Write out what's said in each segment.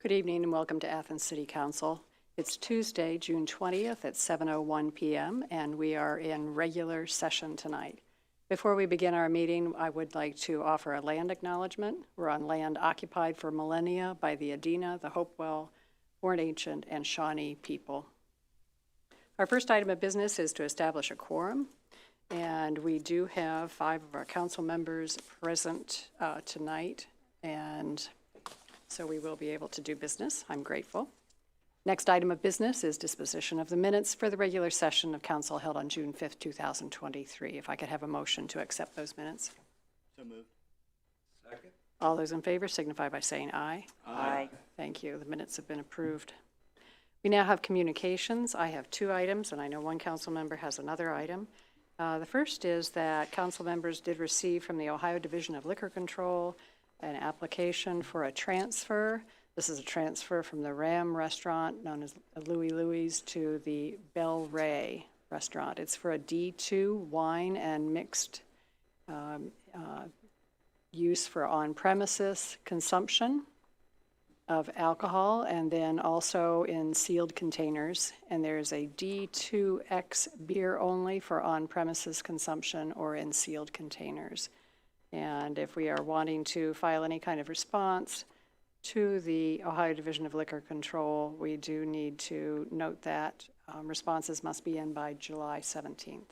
Good evening and welcome to Athens City Council. It's Tuesday, June 20th at 7:01 p.m. and we are in regular session tonight. Before we begin our meeting, I would like to offer a land acknowledgement. We're on land occupied for millennia by the Adena, the Hopewell, Horn Ancient, and Shawnee people. Our first item of business is to establish a quorum, and we do have 5 of our council members present tonight, and so we will be able to do business. I'm grateful. Next item of business is disposition of the minutes for the regular session of council held on June 5th, 2023. If I could have a motion to accept those minutes. So moved. Second. All those in favor signify by saying aye. Aye. Thank you. The minutes have been approved. We now have communications. I have 2 items, and I know one council member has another item. The first is that council members did receive from the Ohio Division of Liquor Control an application for a transfer. This is a transfer from the Ram restaurant, known as Louie Louie's, to the Bel Ray restaurant. It's for a D2 wine and mixed use for on-premises consumption of alcohol, and then also in sealed containers. And there's a D2X beer only for on-premises consumption or in sealed containers. And if we are wanting to file any kind of response to the Ohio Division of Liquor Control, we do need to note that responses must be in by July 17th.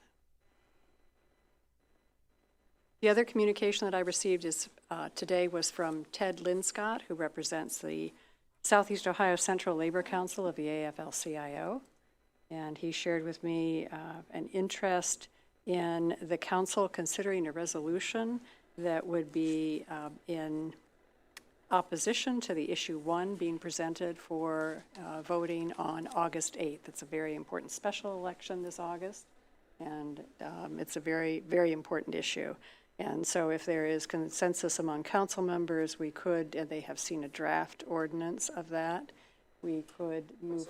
The other communication that I received is today was from Ted Linscott, who represents the Southeast Ohio Central Labor Council of the AFL-CIO. And he shared with me an interest in the council considering a resolution that would be in opposition to the issue 1 being presented for voting on August 8th. It's a very important special election this August, and it's a very, very important issue. And so if there is consensus among council members, we could, and they have seen a draft ordinance of that, we could move,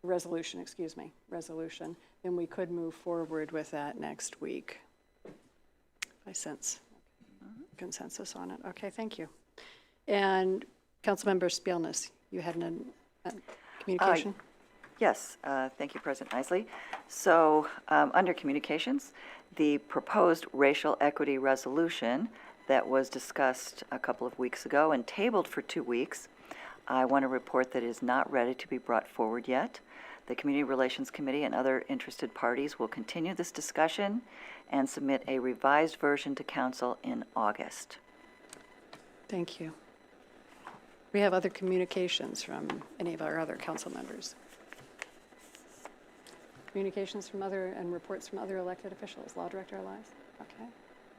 resolution, then we could move forward with that next week. I sense consensus on it. Okay, thank you. And Councilmember Spielness, you had a communication? Yes, thank you, President Isley. So under communications, the proposed racial equity resolution that was discussed a couple of weeks ago and tabled for 2 weeks, I want to report that it is not ready to be brought forward yet. The Community Relations Committee and other interested parties will continue this discussion and submit a revised version to Council in August. Thank you. We have other communications from any of our other council members. Communications from other and reports from other elected officials. Law Director Elias? Okay.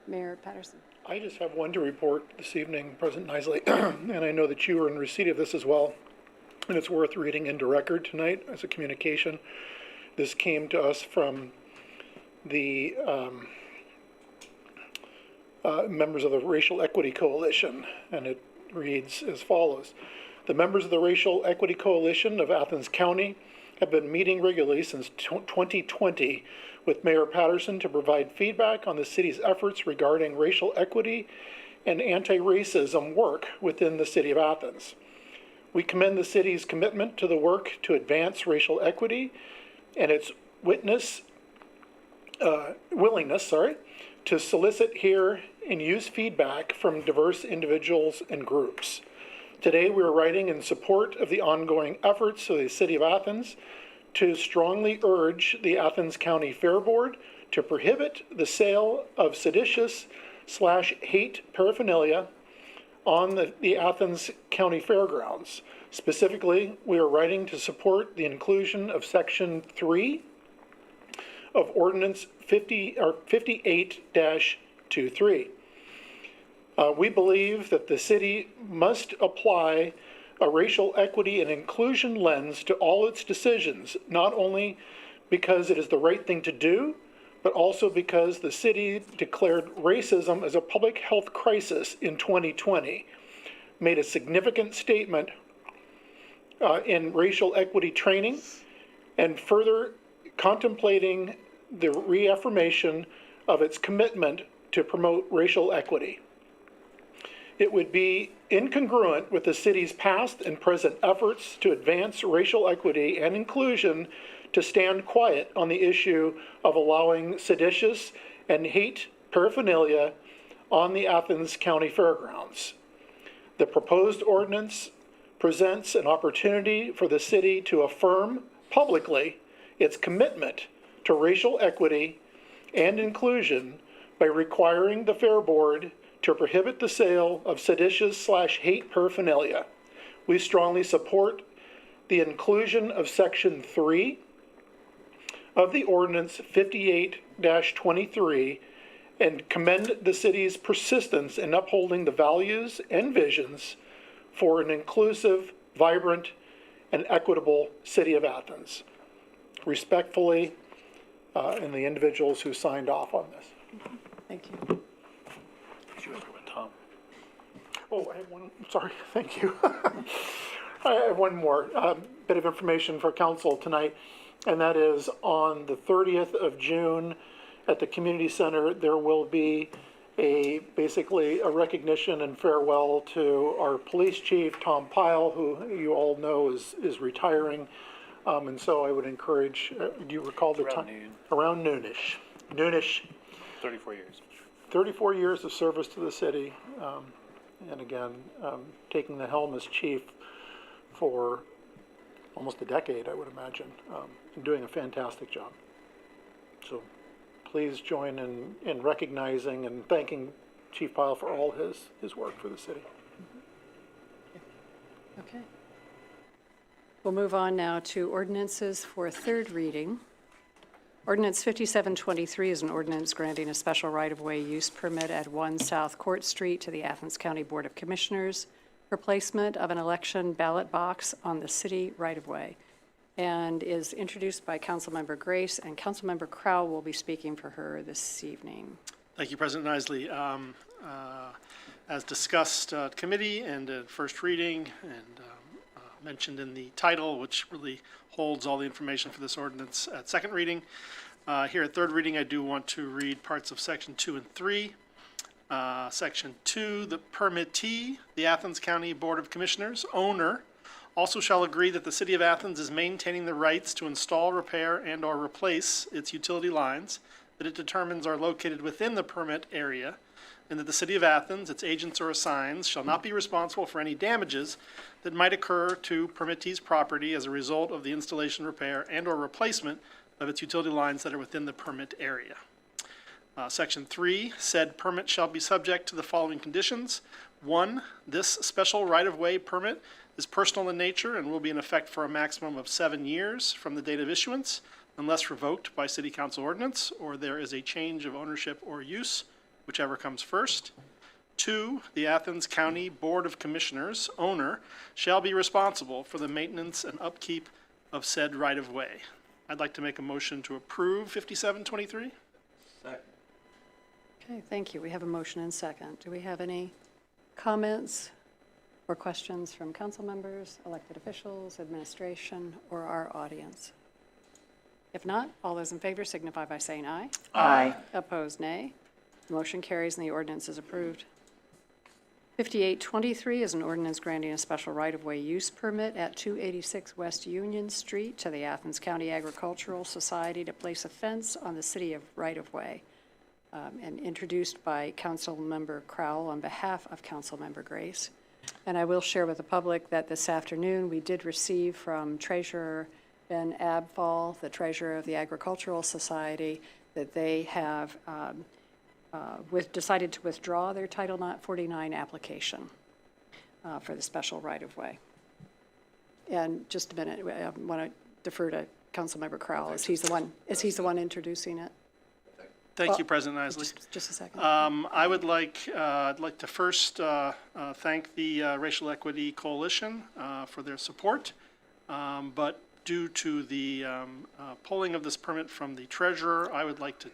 Mayor Patterson? I just have one to report this evening, President Isley, and I know that you were in receipt of this as well, and it's worth reading into record tonight as a communication. This came to us from the members of the Racial Equity Coalition, and it reads as follows. The members of the Racial Equity Coalition of Athens County have been meeting regularly since 2020 with Mayor Patterson to provide feedback on the city's efforts regarding racial equity and anti-racism work within the city of Athens. We commend the city's commitment to the work to advance racial equity and its willingness to solicit, hear, and use feedback from diverse individuals and groups. Today, we are writing in support of the ongoing efforts of the City of Athens to strongly urge the Athens County Fair Board to prohibit the sale of seditious/hate paraphernalia on the Athens County Fairgrounds. Specifically, we are writing to support the inclusion of Section 3 of Ordinance 58-23. We believe that the city must apply a racial equity and inclusion lens to all its decisions, not only because it is the right thing to do, but also because the city declared racism as a public health crisis in 2020, made a significant statement in racial equity training, and further contemplating the reaffirmation of its commitment to promote racial equity. it would be incongruent with the city's past and present efforts to advance racial equity and inclusion to stand quiet on the issue of allowing seditious and hate paraphernalia on the Athens County Fairgrounds. The proposed ordinance presents an opportunity for the city to affirm publicly its commitment to racial equity and inclusion by requiring the Fair Board to prohibit the sale of seditious/hate paraphernalia. We strongly support the inclusion of Section 3 of the ordinance 58-23 and commend the city's persistence in upholding the values and visions for an inclusive, vibrant, and equitable city of Athens. Respectfully, and the individuals who signed off on this. Thank you. Tom. Oh, I have one, sorry, thank you. I have one more bit of information for council tonight, and that is on the 30th of June at the community center, there will be basically a recognition and farewell to our police chief, Tom Pyle, who you all know is retiring. And so I would encourage, do you recall the time? Around noonish. Noonish. 34 years. 34 years of service to the city. And again, taking the helm as chief for almost a decade, I would imagine, and doing a fantastic job. So please join in recognizing and thanking Chief Pyle for all his work for the city. Okay. We'll move on now to ordinances for third reading. Ordinance 5723 is an ordinance granting a special right-of-way use permit at 1 South Court Street to the Athens County Board of Commissioners for placement of an election ballot box on the city right-of-way, and is introduced by Councilmember Grace, and Councilmember Crowell will be speaking for her this evening. Thank you, President Isley. As discussed at committee and at first reading and mentioned in the title, which really holds all the information for this ordinance at second reading, here at third reading, I do want to read parts of Section 2 and 3. Section 2, the permittee, the Athens County Board of Commissioners, owner, also shall agree that the City of Athens is maintaining the rights to install, repair, and/or replace its utility lines that it determines are located within the permit area, and that the City of Athens, its agents or assigns, shall not be responsible for any damages that might occur to permittee's property as a result of the installation, repair, and/or replacement of its utility lines that are within the permit area. Section 3, said permit shall be subject to the following conditions. 1, this special right-of-way permit is personal in nature and will be in effect for a maximum of 7 years from the date of issuance, unless revoked by City Council ordinance or there is a change of ownership or use, whichever comes first. 2, the Athens County Board of Commissioners, owner, shall be responsible for the maintenance and upkeep of said right-of-way. I'd like to make a motion to approve 5723. Second. Okay, thank you. We have a motion and second. Do we have any comments or questions from council members, elected officials, administration, or our audience? If not, all those in favor signify by saying aye. Aye. Opposed, nay. The motion carries and the ordinance is approved. 5823 is an ordinance granting a special right-of-way use permit at 286 West Union Street to the Athens County Agricultural Society to place a fence on the city of right-of-way, and introduced by Councilmember Crowell on behalf of Councilmember Grace. And I will share with the public that this afternoon we did receive from Treasurer Ben Abfall, the Treasurer of the Agricultural Society, that they have decided to withdraw their Title 49 application for the special right-of-way. And just a minute, I want to defer to Councilmember Crowell, as he's the one introducing it. Thank you, President Isley. Just a second. I'd like to first thank the Racial Equity Coalition for their support, but due to the pulling of this permit from the treasurer, I'd like to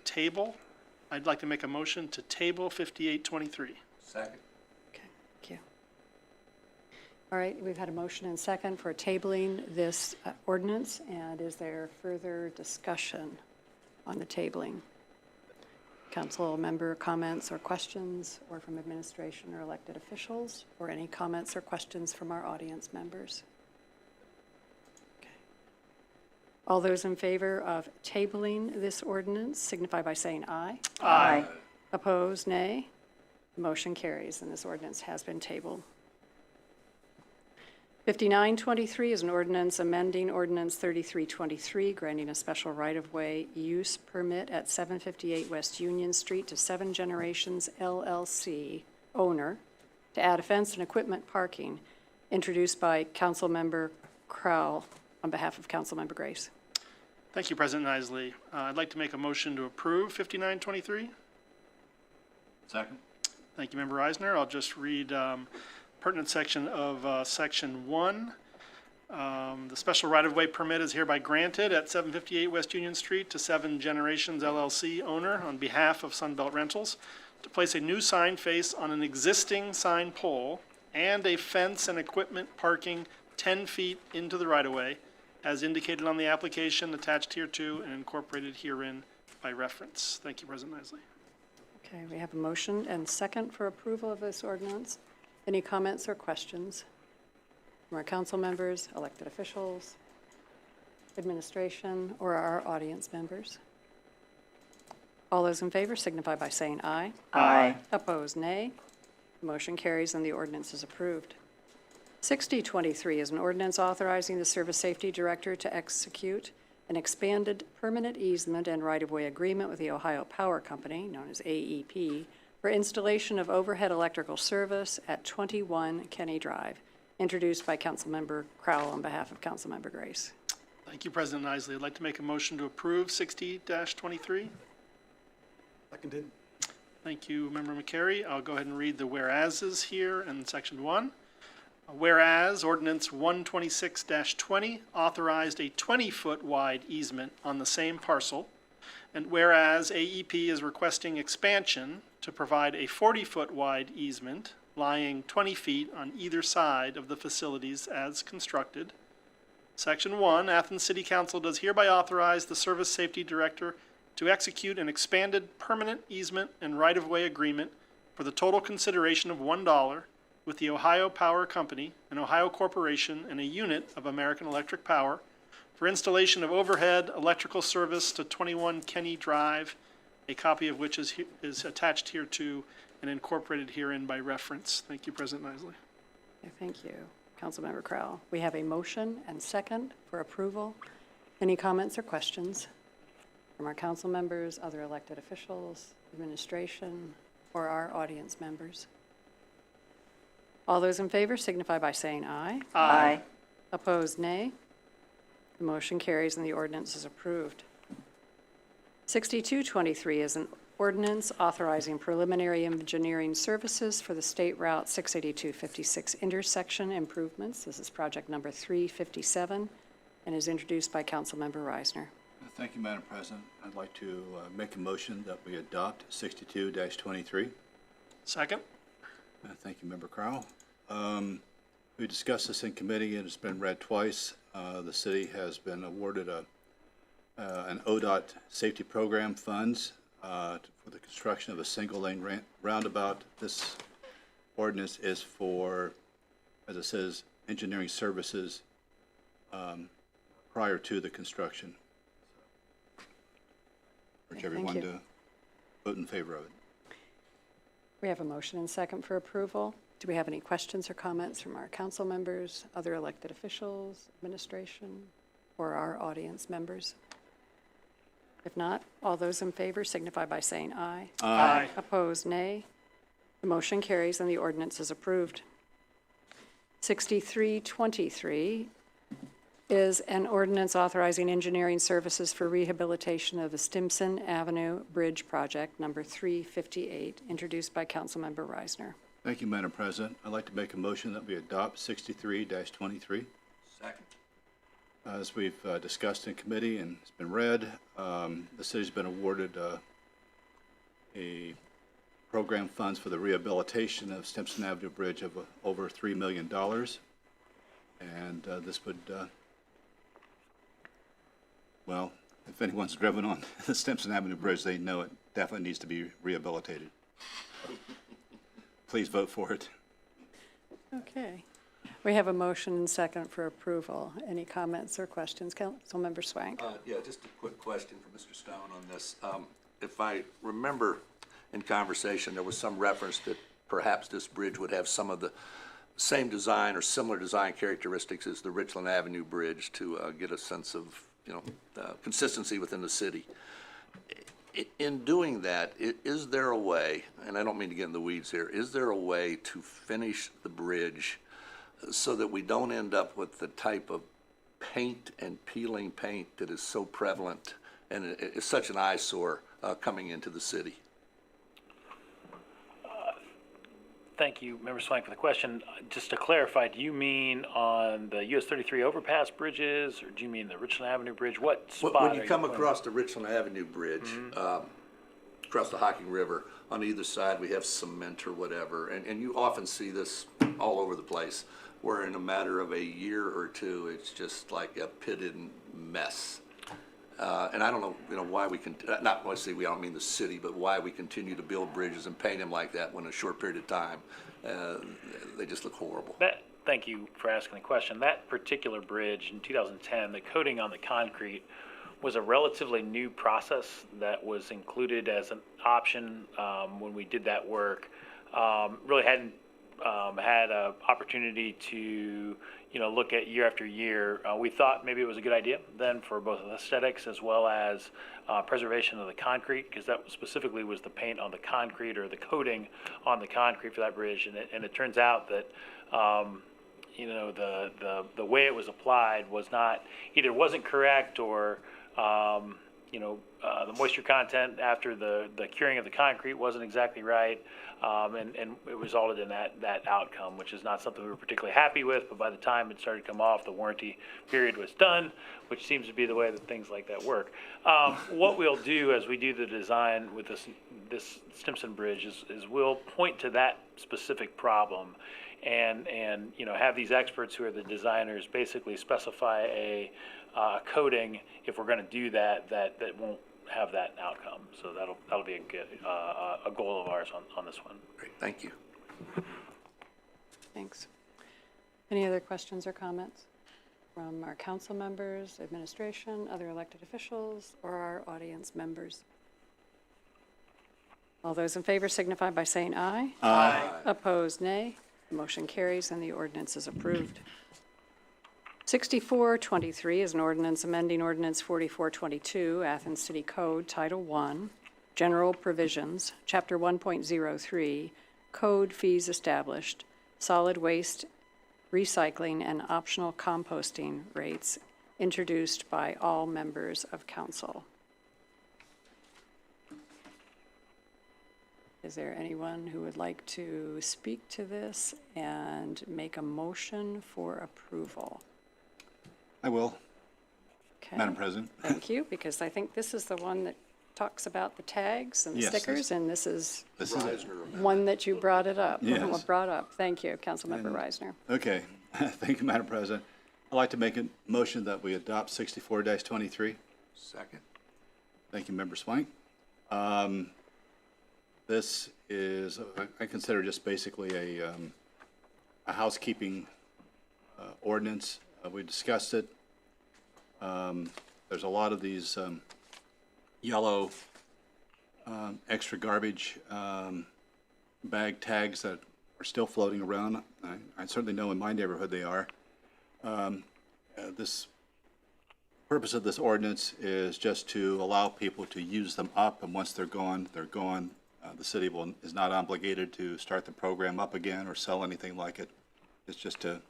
make a motion to table 5823. Second. Okay, thank you. All right, we've had a motion and second for tabling this ordinance, and is there further discussion on the tabling? Council member comments or questions, or from administration or elected officials, or any comments or questions from our audience members? Okay. All those in favor of tabling this ordinance signify by saying aye. Aye. Opposed, nay. Motion carries, and this ordinance has been tabled. 5923 is an ordinance amending Ordinance 3323, granting a special right-of-way use permit at 758 West Union Street to Seven Generations LLC owner to add a fence and equipment parking, introduced by Councilmember Crowell on behalf of Councilmember Grace. Thank you, President Isley. I'd like to make a motion to approve 5923. Second. Thank you, Member Eisner. I'll just read pertinent section of Section 1. The special right-of-way permit is hereby granted at 758 West Union Street to Seven Generations LLC owner on behalf of Sunbelt Rentals to place a new sign face on an existing sign pole and a fence and equipment parking 10 feet into the right-of-way as indicated on the application attached hereto and incorporated herein by reference. Thank you, President Isley. Okay, we have a motion and second for approval of this ordinance. Any comments or questions from our council members, elected officials, administration, or our audience members? All those in favor signify by saying aye. Aye. Opposed, nay. Motion carries and the ordinance is approved. 6023 is an ordinance authorizing the Service Safety Director to execute an expanded permanent easement and right-of-way agreement with the Ohio Power Company, known as AEP, for installation of overhead electrical service at 21 Kenny Drive, introduced by Councilmember Crowell on behalf of Councilmember Grace. Thank you, President Isley. I'd like to make a motion to approve 60-23. Seconded. Thank you, Member McCary. I'll go ahead and read the whereases here in Section 1. Whereas Ordinance 126-20 authorized a 20-foot wide easement on the same parcel, and whereas AEP is requesting expansion to provide a 40-foot wide easement lying 20 feet on either side of the facilities as constructed. Section 1, Athens City Council does hereby authorize the Service Safety Director to execute an expanded permanent easement and right-of-way agreement for the total consideration of $1 with the Ohio Power Company, an Ohio corporation, and a unit of American Electric Power for installation of overhead electrical service to 21 Kenny Drive, a copy of which is attached hereto and incorporated herein by reference. Thank you, President Isley. Okay, thank you, Councilmember Crowell. We have a motion and second for approval. Any comments or questions from our council members, other elected officials, administration, or our audience members? All those in favor signify by saying aye. Aye. Opposed, nay. The motion carries and the ordinance is approved. 6223 is an ordinance authorizing preliminary engineering services for the State Route 68256 intersection improvements. This is project number 357 and is introduced by Councilmember Reisner. Thank you, Madam President. I'd like to make a motion that we adopt 62-23. Second. Thank you, Member Crowell. We discussed this in committee and it's been read twice. The city has been awarded an ODOT safety program funds for the construction of a single-lane roundabout. This ordinance is for, as it says, engineering services prior to the construction. Urge everyone you. to vote in favor of it. We have a motion and second for approval. Do we have any questions or comments from our council members, other elected officials, administration, or our audience members? If not, all those in favor signify by saying aye. Aye. Opposed, nay. The motion carries and the ordinance is approved. 6323 is an ordinance authorizing engineering services for rehabilitation of the Stimson Avenue Bridge Project, number 358, introduced by Councilmember Reisner. Thank you, Madam President. I'd like to make a motion that we adopt 63-23. Second. As we've discussed in committee and it's been read, the city's been awarded a program funds for the rehabilitation of Stimson Avenue Bridge of over $3 million. And this would, well, if anyone's driven on the Stimson Avenue Bridge, they know it definitely needs to be rehabilitated. Please vote for it. Okay. We have a motion and second for approval. Any comments or questions? Councilmember Swank? Yeah, just a quick question for Mr. Stone on this. If I remember in conversation, there was some reference that perhaps this bridge would have some of the same design or similar design characteristics as the Richland Avenue Bridge to get a sense of, consistency within the city. In doing that, is there a way, and I don't mean to get in the weeds here, is there a way to finish the bridge so that we don't end up with the type of paint and peeling paint that is so prevalent and is such an eyesore coming into the city? Thank you, Member Swank, for the question. Just to clarify, do you mean on the US 33 overpass bridges, or do you mean the Richland Avenue Bridge? What spot When are you you come pointing across the Richland Avenue Bridge, across the Hocking River, on either side we have cement or whatever, and you often see this all over the place, where in a matter of a year or two, it's just like a pitted mess. And I don't know, why we can, not necessarily, we don't mean the city, but why we continue to build bridges and paint them like that when in a short period of time, they just look horrible. Thank you for asking the question. That particular bridge in 2010, the coating on the concrete was a relatively new process that was included as an option when we did that work. Really hadn't had an opportunity to look at year after year. We thought maybe it was a good idea then for both aesthetics as well as preservation of the concrete, because that specifically was the paint on the concrete or the coating on the concrete for that bridge. And it turns out that the way it was applied was not, either wasn't correct or the moisture content after the curing of the concrete wasn't exactly right, and it resulted in that outcome, which is not something we were particularly happy with. But by the time it started to come off, the warranty period was done, which seems to be the way that things like that work. What we'll do as we do the design with this Stimson Bridge is we'll point to that specific problem and have these experts who are the designers basically specify a coating, if we're going to do that won't have that outcome. So that'll be a goal of ours on this one. Great, thank you. Thanks. Any other questions or comments from our council members, administration, other elected officials, or our audience members? All those in favor signify by saying aye. Aye. Opposed, nay. The motion carries and the ordinance is approved. 6423 is an ordinance amending Ordinance 4422, Athens City Code, Title I, General Provisions, Chapter 1.03, Code Fees Established, Solid Waste Recycling and Optional Composting Rates, introduced by all members of council. Is there anyone who would like to speak to this and make a motion for approval? I will, Okay. Madam President. Thank you, because I think this is the one that talks about the tags and the Yes, stickers, and this is This is it. one that you brought it up. Yes. Brought up. Thank you, Councilmember Reisner. Okay, thank you, Madam President. I'd like to make a motion that we adopt 64-23. Second. Thank you, Member Swank. This is, I consider just basically a housekeeping ordinance. We discussed it. There's a lot of these yellow extra garbage bag tags that are still floating around. I certainly know in my neighborhood they are. This purpose of this ordinance is just to allow people to use them up, and once they're gone, they're gone. The city is not obligated to start the program up again or sell anything like it. It's just to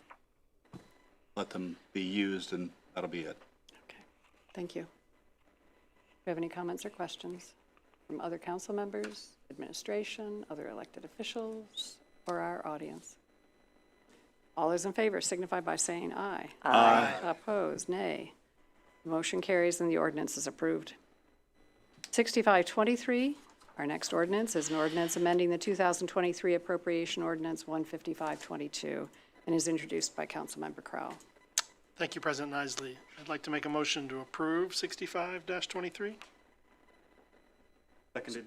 let them be used, and that'll be it. Okay, thank you. Do you have any comments or questions from other council members, administration, other elected officials, or our audience? All those in favor signify by saying aye. Aye. Opposed, nay. The motion carries and the ordinance is approved. 6523, our next ordinance is an ordinance amending the 2023 Appropriation Ordinance 15522 and is introduced by Councilmember Crowell. Thank you, President Isley. I'd like to make a motion to approve 65-23. Seconded.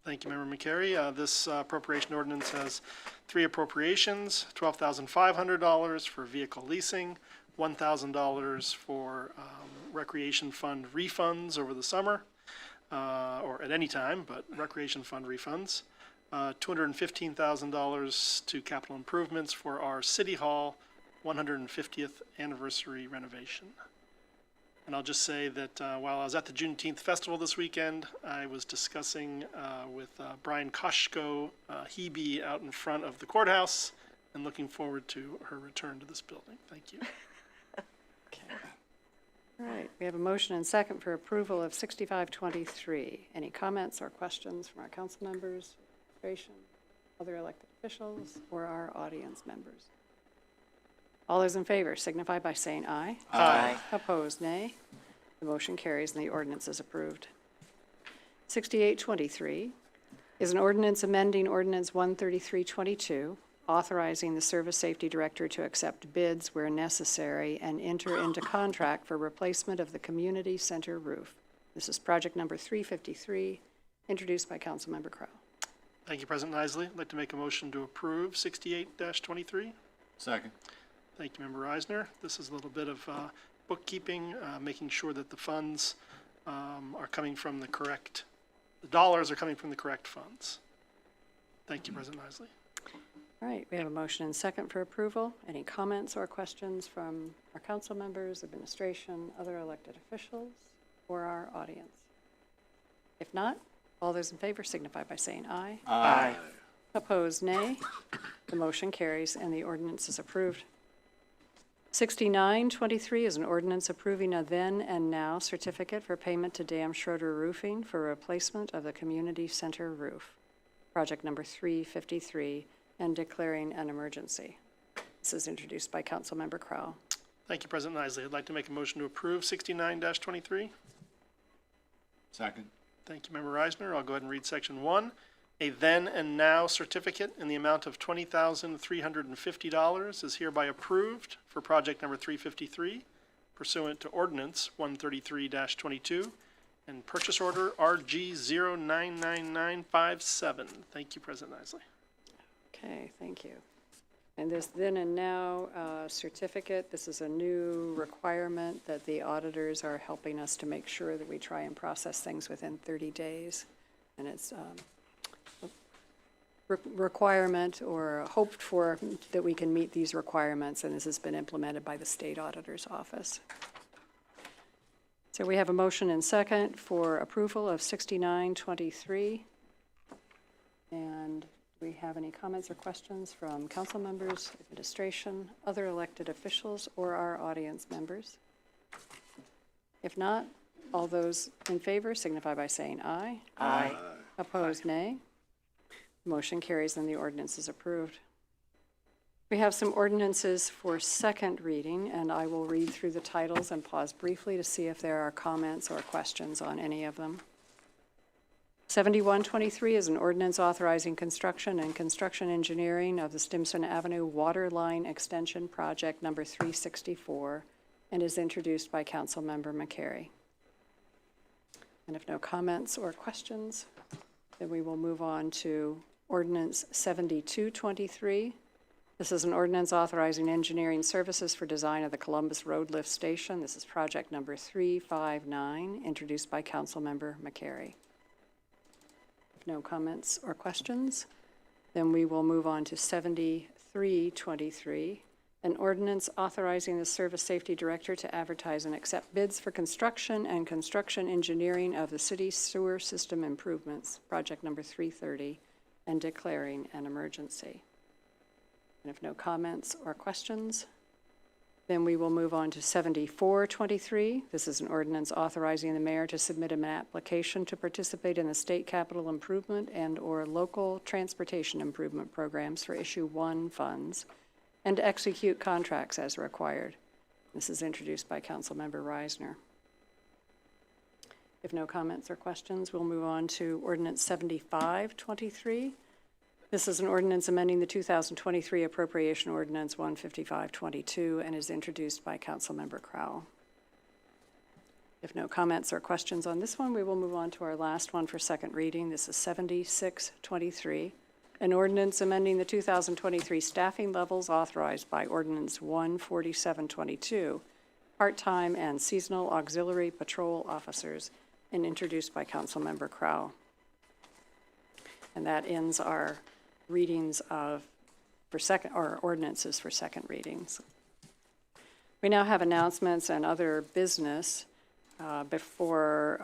Thank you, Member McCary. This appropriation ordinance has three appropriations: $12,500 for vehicle leasing, $1,000 for recreation fund refunds over the summer, or at any time, but recreation fund refunds, $215,000 to capital improvements for our City Hall 150th anniversary renovation. And I'll just say that while I was at the Juneteenth Festival this weekend, I was discussing with Brian Koshko, Hebe, out in front of the courthouse, and looking forward to her return to this building. Thank you. All right, we have a motion and second for approval of 6523. Any comments or questions from our council members, administration, other elected officials, or our audience members? All those in favor signify by saying aye. Aye. Opposed, nay. The motion carries and the ordinance is approved. 6823 is an ordinance amending Ordinance 13322, authorizing the Service Safety Director to accept bids where necessary and enter into contract for replacement of the community center roof. This is project number 353, introduced by Councilmember Crowe. Thank you, President Isley. I'd like to make a motion to approve 68-23. Second. Thank you, Member Eisner. This is a little bit of bookkeeping, making sure that the funds are coming from the dollars are coming from the correct funds. Thank you, President Isley. All right, we have a motion and second for approval. Any comments or questions from our council members, administration, other elected officials, or our audience? If not, all those in favor signify by saying aye. Aye. Opposed, nay. The motion carries and the ordinance is approved. 6923 is an ordinance approving a then and now certificate for payment to Dam Schroeder Roofing for replacement of the community center roof, project number 353, and declaring an emergency. This is introduced by Councilmember Crowe. Thank you, President Isley. I'd like to make a motion to approve 69-23. Second. Thank you, Member Eisner. I'll go ahead and read section 1. A then and now certificate in the amount of $20,350 is hereby approved for project number 353 pursuant to ordinance 133-22 and purchase order RG 099957. Thank you, President Isley. Okay, thank you. And this then and now certificate, this is a new requirement that the auditors are helping us to make sure that we try and process things within 30 days. And it's requirement or hoped for that we can meet these requirements, and this has been implemented by the state auditor's office. So we have a motion and second for approval of 6923. And do we have any comments or questions from council members, administration, other elected officials, or our audience members? If not, all those in favor signify by saying aye. Aye. Opposed, nay. Motion carries and the ordinance is approved. We have some ordinances for second reading, and I will read through the titles and pause briefly to see if there are comments or questions on any of them. 7123 is an ordinance authorizing construction and construction engineering of the Stimson Avenue Water Line Extension Project number 364 and is introduced by Councilmember McCary. And if no comments or questions, then we will move on to Ordinance 7223. This is an ordinance authorizing engineering services for design of the Columbus Road Lift Station. This is project number 359, introduced by Councilmember McCary. If no comments or questions, then we will move on to 7323, an ordinance authorizing the Service Safety Director to advertise and accept bids for construction and construction engineering of the city sewer system improvements, project number 330, and declaring an emergency. And if no comments or questions, then we will move on to 7423. This is an ordinance authorizing the mayor to submit an application to participate in the state capital improvement and/or local transportation improvement programs for issue 1 funds and to execute contracts as required. This is introduced by Councilmember Reisner. If no comments or questions, we'll move on to Ordinance 7523. This is an ordinance amending the 2023 appropriation ordinance 15522 and is introduced by Councilmember Crowell. If no comments or questions on this one, we will move on to our last one for second reading. This is 7623, an ordinance amending the 2023 staffing levels authorized by ordinance 14722, part-time and seasonal auxiliary patrol officers, and introduced by Councilmember Crowell. And that ends our readings or ordinances for second readings. We now have announcements and other business. Before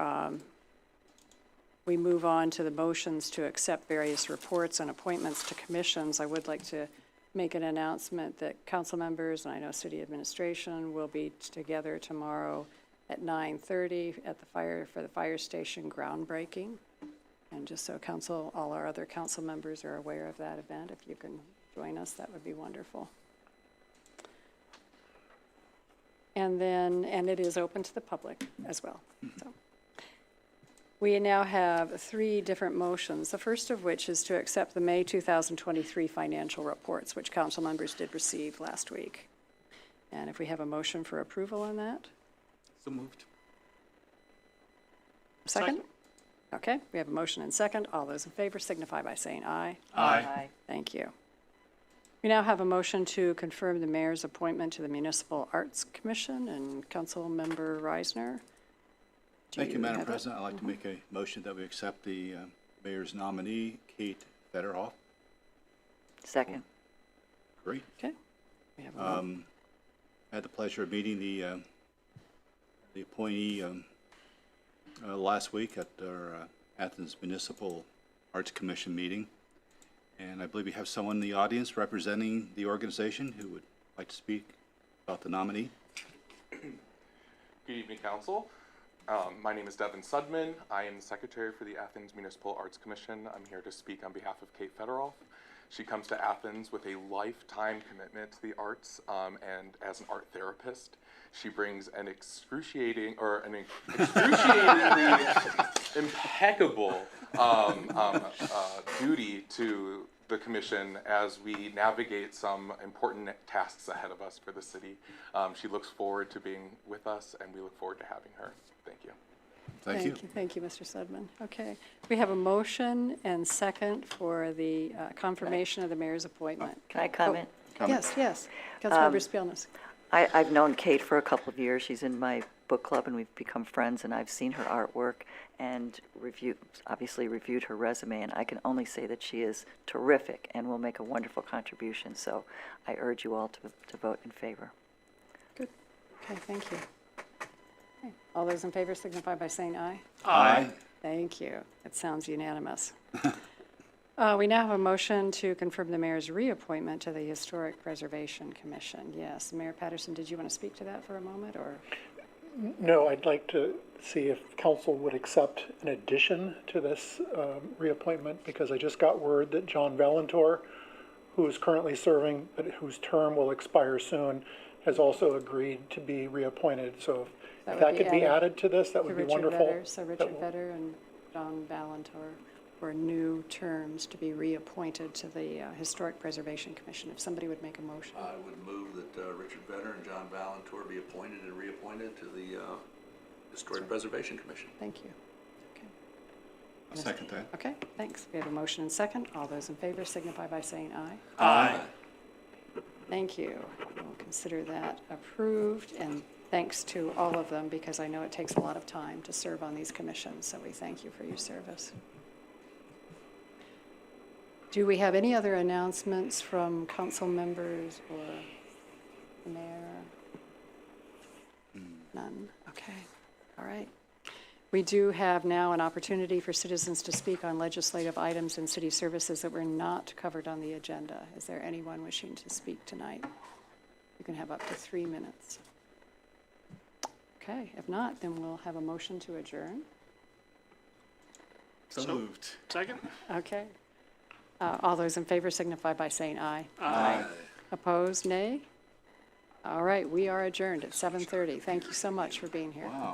we move on to the motions to accept various reports and appointments to commissions, I would like to make an announcement that council members, and I know city administration, will be together tomorrow at 9:30 at for the fire station groundbreaking. And just so all our other council members are aware of that event, if you can join us, that would be wonderful. And it is open to the public as well. So we now have 3 different motions, the first of which is to accept the May 2023 financial reports, which council members did receive last week. And if we have a motion for approval on that? So moved. Second? Okay, we have a motion and second. All those in favor signify by saying aye. Aye. Thank you. We now have a motion to confirm the mayor's appointment to the Municipal Arts Commission, and Councilmember Reisner. Thank you, Madam have it? President. I'd like to make a motion that we accept the mayor's nominee, Kate Federoff. Second. Great. Okay. We have a I had the pleasure of meeting the appointee last week at our Athens Municipal Arts Commission meeting. And I believe we have someone in the audience representing the organization who would like to speak about the nominee. Good evening, Council. My name is Devin Sudman. I am the Secretary for the Athens Municipal Arts Commission. I'm here to speak on behalf of Kate Federoff. She comes to Athens with a lifetime commitment to the arts, and as an art therapist, she brings an excruciatingly impeccable duty to the commission as we navigate some important tasks ahead of us for the city. She looks forward to being with us, and we look forward to having her. Thank you. Thank you. Thank you, Mr. Sudman. Okay. We have a motion and second for the confirmation of the mayor's appointment. Can I comment? Yes. Councilmember Spielness. I've known Kate for a couple of years. She's in my book club, and we've become friends, and I've seen her artwork and obviously reviewed her resume, and I can only say that she is terrific and will make a wonderful contribution. So I urge you all to vote in favor. Good. Okay, thank you. Okay. All those in favor signify by saying aye. Aye. Thank you. It sounds unanimous. We now have a motion to confirm the mayor's reappointment to the Historic Preservation Commission. Yes, Mayor Patterson, did you want to speak to that for a moment, or? No, I'd like to see if council would accept an addition to this reappointment, because I just got word that John Valentor, who is currently serving, but whose term will expire soon, has also agreed to be reappointed. So if that could be added to this, that would be wonderful. So Richard Vedder and John Valentor for new terms to be reappointed to the Historic Preservation Commission. If somebody would make a motion. I would move that Richard Vedder and John Valentor be appointed and reappointed to the Historic Preservation Commission. Thank you. Okay. I'll second that. Okay, thanks. We have a motion and second. All those in favor signify by saying aye. Aye. Thank you. We'll consider that approved, and thanks to all of them, because I know it takes a lot of time to serve on these commissions, so we thank you for your service. Do we have any other announcements from council members or the mayor? None? Okay. All right. We do have now an opportunity for citizens to speak on legislative items and city services that were not covered on the agenda. Is there anyone wishing to speak tonight? You can have up to 3 minutes. Okay. If not, then we'll have a motion to adjourn. So moved. Second? Okay. All those in favor signify by saying aye. Aye. Opposed, nay? All right, we are adjourned at 7:30. Thank you so much for being here. Wow.